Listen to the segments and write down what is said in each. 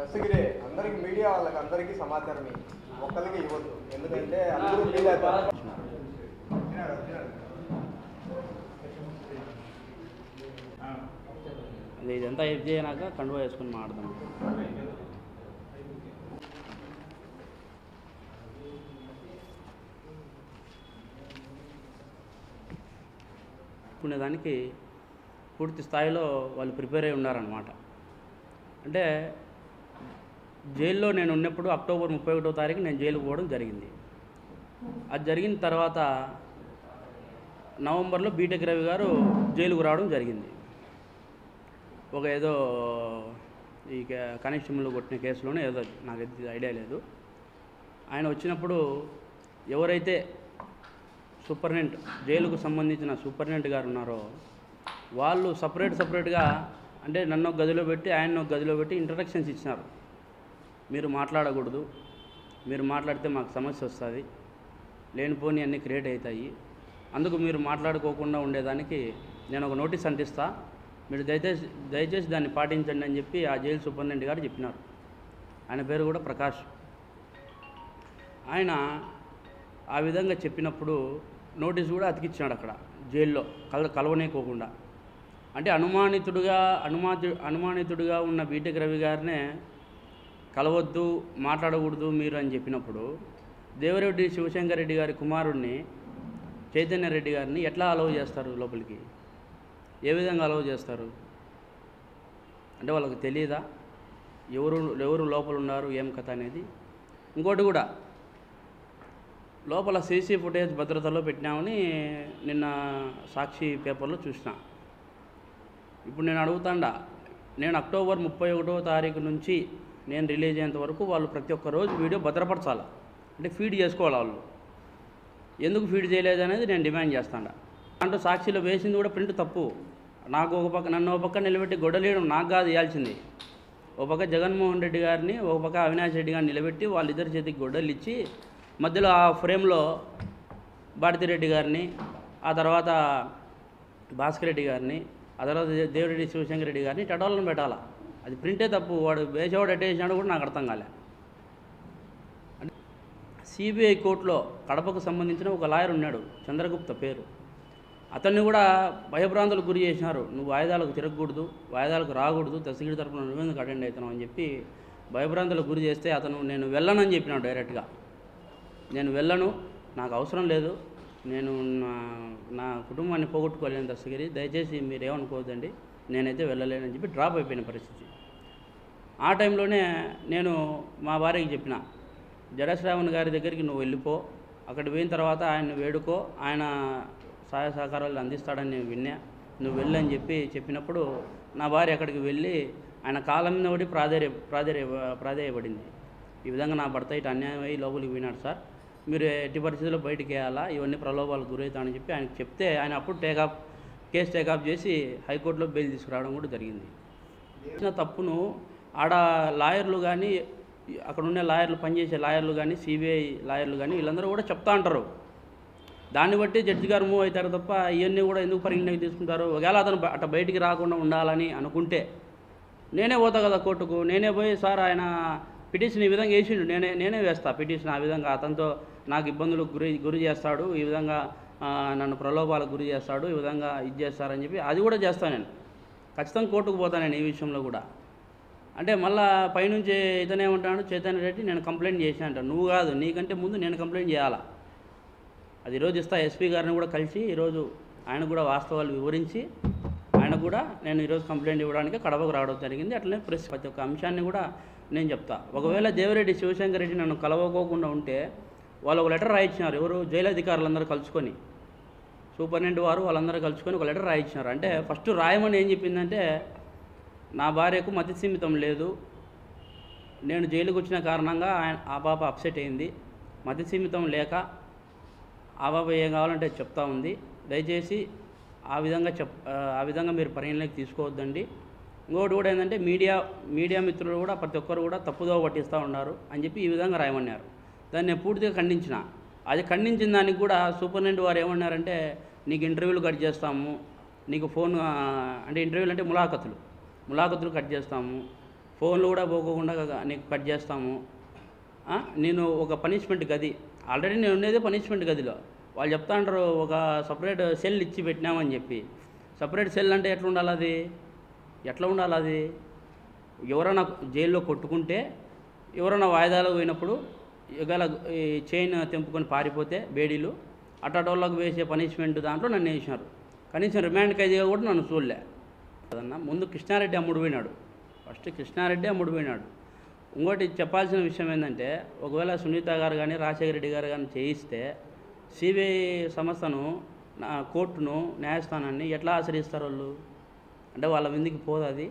దస్తగిరి అందరికి మీడియా వాళ్ళకి అందరికీ సమాచారం ఒక్కరికి ఇవ్వద్దు, ఎందుకంటే అందరూ మీడియా అది ఇదంతా హెల్ప్ చేయనాక కండువా వేసుకుని మాట్లాడదాం. దానికి పూర్తి స్థాయిలో వాళ్ళు ప్రిపేర్ అయి ఉన్నారన్నమాట. అంటే జైల్లో నేను ఉన్నప్పుడు అక్టోబర్ 31వ తారీఖు నేను జైలుకు పోవడం జరిగింది. అది జరిగిన తర్వాత నవంబర్లో బీటెక్ రవి గారు జైలుకు రావడం జరిగింది. ఒక ఏదో ఈ కానిస్టేబుల్ కొట్టిన కేసులోనే ఏదో నాకు ఐడియా లేదు. ఆయన వచ్చినప్పుడు ఎవరైతే సూపరింటెండెంట్ జైలుకు సంబంధించిన సూపరింటెండెంట్ గారు ఉన్నారో వాళ్ళు సపరేట్గా అంటే నన్ను ఒక గదిలో పెట్టి ఆయన ఒక గదిలో పెట్టి ఇంట్రడక్షన్స్ ఇచ్చినారు. మీరు మాట్లాడకూడదు, మీరు మాట్లాడితే మాకు సమస్య వస్తుంది, లేనిపోని అన్నీ క్రియేట్ అవుతాయి, అందుకు మీరు మాట్లాడుకోకుండా ఉండేదానికి నేను ఒక నోటీస్ అంటిస్తా, మీరు దయచేసి దాన్ని పాటించండి అని చెప్పి ఆ జైలు సూపరింటెండెంట్ గారు చెప్పినారు. ఆయన పేరు కూడా ప్రకాష్. ఆయన ఆ విధంగా చెప్పినప్పుడు నోటీస్ కూడా అతికిచ్చినాడు అక్కడ జైల్లో కలవనేకోకుండా. అంటే అనుమానితుడిగా ఉన్న బీటెక్ రవి గారినే కలవద్దు, మాట్లాడకూడదు మీరు అని చెప్పినప్పుడు దేవిరెడ్డి శివశంకర్ రెడ్డి గారి కుమారుడిని చైతన్య రెడ్డి గారిని ఎట్లా అలౌ చేస్తారు లోపలికి? ఏ విధంగా అలౌ చేస్తారు? అంటే వాళ్ళకి తెలియదా ఎవరు లోపల ఉన్నారు ఏం కథ అనేది? ఇంకోటి కూడా లోపల సీసీ ఫుటేజ్ భద్రతలో పెట్టినామని నిన్న సాక్షి పేపర్లో చూసిన. ఇప్పుడు నేను అడుగుతాండా, నేను అక్టోబర్ 31వ తారీఖు నుంచి నేను రిలీజ్ అయ్యేంత వరకు వాళ్ళు ప్రతి ఒక్క రోజు వీడియో భద్రపరచాలి, అంటే ఫీడ్ చేసుకోవాలి. వాళ్ళు ఎందుకు ఫీడ్ చేయలేదు అనేది నేను డిమాండ్ చేస్తాను. దాంట్లో సాక్షిలో వేసింది కూడా ప్రింట్ తప్పు. నాకు నన్ను ఒక పక్క నిలబెట్టి గొడవలేయడం నాకు కాదు ఇవ్వాల్సింది. ఒక పక్క జగన్మోహన్ రెడ్డి గారిని, ఒక పక్క అవినాష్ రెడ్డి గారిని నిలబెట్టి వాళ్ళిద్దరి చేతికి గొడ్డలు ఇచ్చి మధ్యలో ఆ ఫ్రేమ్లో భారతిరెడ్డి గారిని, ఆ తర్వాత భాస్కర్ రెడ్డి గారిని, ఆ తర్వాత దేవిరెడ్డి శివశంకర్ రెడ్డి గారిని టడాలను పెట్టాలా. అది ప్రింటే తప్పు. వాడు వేసేవాడు అటేసినాడు కూడా నాకు అర్థం కాలే. అంటే సిబిఐ కోర్టులో కడపకు సంబంధించిన ఒక లాయర్ ఉన్నాడు, చంద్రగుప్త పేరు. అతన్ని కూడా భయభ్రాంతులకు గురి చేసినారు. నువ్వు వాయిదాలకు తిరగకూడదు, వాయిదాలకు రాకూడదు, దస్తగిరి తరపున నువ్వెందుకు అటెండ్ అవుతున్నావు అని చెప్పి భయభ్రాంతులకు గురి చేస్తే అతను నేను వెళ్ళనని చెప్పినాడు డైరెక్ట్గా. నేను వెళ్ళను, నాకు అవసరం లేదు, నేను నా కుటుంబాన్ని పోగొట్టుకోలేను దస్తగిరి, దయచేసి మీరేమనుకోవద్దండి, నేనైతే వెళ్ళలేనని చెప్పి డ్రాప్ అయిపోయిన పరిస్థితి. ఆ టైంలోనే నేను మా భార్యకి చెప్పిన, జడశ్రావణ్ గారి దగ్గరికి నువ్వు వెళ్ళిపో, అక్కడ పోయిన తర్వాత ఆయన వేడుకో, ఆయన సహాయ సహకారాలు అందిస్తాడని నేను విన్నా, నువ్వు వెళ్ళని చెప్పినప్పుడు నా భార్య అక్కడికి వెళ్ళి ఆయన కాలం మీద పడి ప్రాధేయపడింది. ఈ విధంగా నా భర్త ఇటు అన్యాయం అయ్యి లోపలికి పోయినాడు సార్, మీరు ఎట్టి పరిస్థితుల్లో బయటికి వేయాలా, ఇవన్నీ ప్రలోభాలకు గురవుతానని చెప్పి ఆయనకు చెప్తే ఆయన అప్పుడు కేసు టేకప్ చేసి హైకోర్టులో బెయిల్ తీసుకురావడం కూడా జరిగింది. తప్పును ఆడ లాయర్లు కానీ, అక్కడ ఉండే లాయర్లు, పనిచేసే లాయర్లు కానీ, సిబిఐ లాయర్లు కానీ వీళ్ళందరూ కూడా చెప్తా ఉంటారు. దాన్ని బట్టి జడ్జి గారు మూవ్ అవుతారు తప్ప ఇవన్నీ కూడా ఎందుకు పరిగణలోకి తీసుకుంటారు? ఒకవేళ అతను అట్లా బయటికి రాకుండా ఉండాలని అనుకుంటే నేనే పోతా కదా కోర్టుకు, నేనే పోయి సార్ ఆయన పిటిషన్ ఈ విధంగా వేసిండు, నేనే వేస్తా పిటిషన్, ఆ విధంగా అతనితో నాకు ఇబ్బందులకు గురి చేస్తాడు, ఈ విధంగా నన్ను ప్రలోభాలకు గురి చేస్తాడు, ఈ విధంగా ఇది చేస్తారని చెప్పి అది కూడా చేస్తాను. నేను ఖచ్చితంగా కోర్టుకు పోతాను నేను ఈ విషయంలో కూడా. అంటే మళ్ళీ పైనుంచి ఇతనేమంటాడు చైతన్య రెడ్డి, నేను కంప్లైంట్ చేసిన అంట. నువ్వు కాదు, నీకంటే ముందు నేను కంప్లైంట్ చేయాలా. అది ఈరోజు ఇస్తా, ఎస్పీ గారిని కూడా కలిసి ఈరోజు ఆయన కూడా వాస్తవాలు వివరించి ఆయన కూడా నేను ఈరోజు కంప్లైంట్ ఇవ్వడానికి కడపకు రావడం జరిగింది. అట్లనే ప్రతి ఒక్క అంశాన్ని కూడా నేను చెప్తా. ఒకవేళ దేవిరెడ్డి శివశంకర్ రెడ్డి నన్ను కలవకోకుండా ఉంటే వాళ్ళు ఒక లెటర్ రాయించినారు, ఎవరు జైలు అధికారులందరూ కలుసుకొని, సూపరింటెండెంట్ వారు వాళ్ళందరూ కలుసుకొని ఒక లెటర్ రాయించినారు. అంటే ఫస్ట్ రాయమని ఏం చెప్పిందంటే, నా భార్యకు మతి స్థిమితం లేదు, నేను జైలుకు వచ్చిన కారణంగా ఆ పాప అప్సెట్ అయింది, మతి స్థిమితం లేక ఆ పాప ఏం కావాలంటే చెప్తా ఉంది, దయచేసి ఆ విధంగా మీరు పరిగణలోకి తీసుకోవద్దండి. ఇంకోటి కూడా ఏంటంటే మీడియా మిత్రులు కూడా ప్రతి ఒక్కరు కూడా తప్పుదోవ పట్టిస్తూ ఉన్నారు అని చెప్పి ఈ విధంగా రాయమన్నారు. దాన్ని నేను పూర్తిగా ఖండించిన. అది ఖండించిన దానికి కూడా సూపరింటెండెంట్ వారు ఏమన్నారంటే, నీకు ఇంటర్వ్యూలు కట్ చేస్తాము, నీకు ఫోన్ అంటే ఇంటర్వ్యూలు అంటే ములాఖతులు కట్ చేస్తాము, ఫోన్లు కూడా పోకోకుండా నీకు కట్ చేస్తాము. నేను ఒక పనిష్మెంట్ గది ఆల్రెడీ నేను ఉండేది పనిష్మెంట్ గదిలో. వాళ్ళు చెప్తా అంటారు ఒక సపరేట్ సెల్ ఇచ్చి పెట్టినామని చెప్పి. సపరేట్ సెల్ అంటే ఎట్లా ఉండాలి అది? ఎట్లా ఉండాలి అది? ఎవరైనా జైల్లో కొట్టుకుంటే, ఎవరైనా వాయిదాలకు పోయినప్పుడు ఒకవేళ ఈ చైన్ తెంపుకొని పారిపోతే బేడీలు అట్టోళ్ళకు వేసే పనిష్మెంట్ దాంట్లో నన్ను వేసినారు. కనీసం రిమాండ్ ఖైదీగా కూడా నన్ను చూడలే కదన్నా. ముందు కృష్ణారెడ్డి అమ్ముడు పోయినాడు. ఫస్ట్ కృష్ణారెడ్డి అమ్ముడు పోయినాడు. ఇంకోటి చెప్పాల్సిన విషయం ఏంటంటే, ఒకవేళ సునీత గారు కానీ రాజశేఖర రెడ్డి గారు కానీ చేయిస్తే సిబిఐ సంస్థను, కోర్టును, న్యాయస్థానాన్ని ఎట్లా ఆశ్రయిస్తారు వాళ్ళు? అంటే వాళ్ళ మీదకి పోదు అది.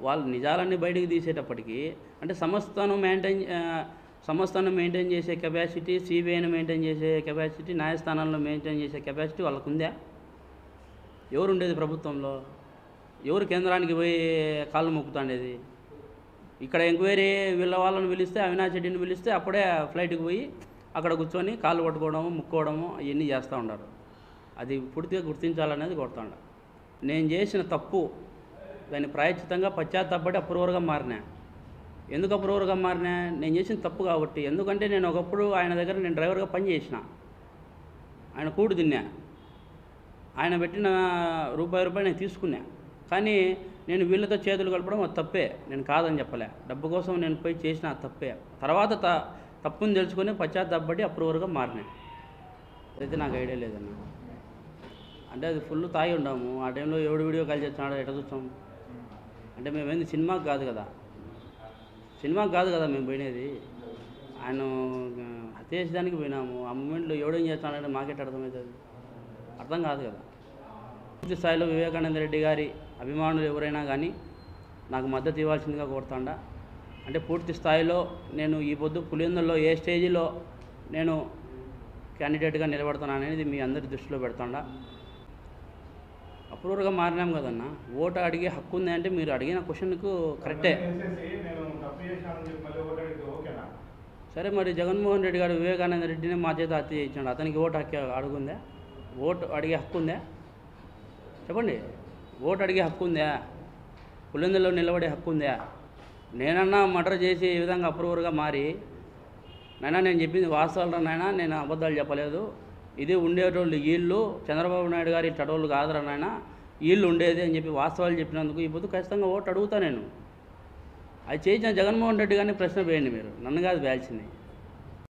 వాళ్ళు నిజాలన్నీ బయటికి తీసేటప్పటికీ అంటే సంస్థను మెయింటైన్ చేసే కెపాసిటీ, సిబిఐని మెయింటైన్ చేసే కెపాసిటీ, న్యాయస్థానాలను మెయింటైన్ చేసే కెపాసిటీ వాళ్ళకు ఉందా? ఎవరు ఉండేది ప్రభుత్వంలో? ఎవరు కేంద్రానికి పోయి కాళ్ళు మొక్కుతాండేది? ఇక్కడ ఎంక్వైరీ వాళ్ళని పిలిస్తే, అవినాష్ రెడ్డిని పిలిస్తే అప్పుడే ఫ్లైట్కి పోయి అక్కడ కూర్చొని కాళ్ళు పట్టుకోవడము, ముక్కోవడము అవన్నీ చేస్తూ ఉంటారు. అది పూర్తిగా గుర్తించాలనేది కోరుతాండ. నేను చేసిన తప్పు దాన్ని ప్రాయశ్చితంగా పశ్చాత్తాపడి అప్రూవర్గా మారినా. ఎందుకు అప్రూవర్గా మారినా? నేను చేసిన తప్పు కాబట్టి. ఎందుకంటే నేను ఒకప్పుడు ఆయన దగ్గర నేను డ్రైవర్గా పని చేసిన, ఆయన కూడు తిన్నా, ఆయన పెట్టిన రూపాయి నేను తీసుకున్నా. కానీ నేను వీళ్ళతో చేతులు కలపడం అది తప్పే, నేను కాదని చెప్పలే. డబ్బు కోసం నేను పోయి చేసిన తప్పే. తర్వాత తప్పుని తెలుసుకొని పశ్చాత్తాపడి అప్రూవర్గా మారినా. అయితే నాకు ఐడియా లేదన్న. అంటే అది ఫుల్ తాగి ఉన్నాము ఆ టైంలో. ఎవడు వీడియో కాల్ చేస్తున్నాడో ఎట్లా చూస్తాం? అంటే మేమేంది సినిమాకి కాదు కదా, మేము పోయినది. ఆయన హత్య చేసేదానికి పోయినాము. ఆ మూమెంట్లో ఎవడేం చేస్తున్నాడంటే మాకెట్ అర్థమవుతుంది? అర్థం కాదు కదా. పూర్తి స్థాయిలో వివేకానంద రెడ్డి గారి అభిమానులు ఎవరైనా కానీ నాకు మద్దతు ఇవ్వాల్సిందిగా కోరుతాండా. అంటే పూర్తి స్థాయిలో నేను ఈ పొద్దు పులివెందుల్లో ఏ స్టేజిలో నేను క్యాండిడేట్గా నిలబడతాను అనేది మీ అందరి దృష్టిలో పెడతాండా. అప్రూవర్గా మారినాం కదన్న. ఓటు అడిగే హక్కు ఉంది అంటే మీరు అడిగిన క్వశ్చన్కు కరెక్టే. సరే, మరి జగన్మోహన్ రెడ్డి గారు వివేకానంద రెడ్డిని మా చేత హత్య చేయించాడు. అతనికి ఓటు హక్కు అడుగుందా? ఓటు అడిగే హక్కు ఉందా? చెప్పండి. ఓటు అడిగే హక్కు ఉందా? పులివెందుల్లో నిలబడే హక్కు ఉందా? నేనన్నా మర్డర్ చేసి ఈ విధంగా అప్రూవర్గా మారి, నైనా నేను చెప్పింది వాస్తవాలు నాయనా, నేను అబద్ధాలు చెప్పలేదు, ఇది ఉండేటోళ్ళు వీళ్ళు, చంద్రబాబు నాయుడు గారు ఇట్టోళ్ళు కాదురా నాయన, వీళ్ళు ఉండేది అని చెప్పి వాస్తవాలు చెప్పినందుకు ఈ పొద్దు ఖచ్చితంగా ఓటు అడుగుతా నేను. అది చేయించిన జగన్మోహన్ రెడ్డి గారిని ప్రశ్న వేయండి మీరు, నన్ను కాదు వేయాల్సింది.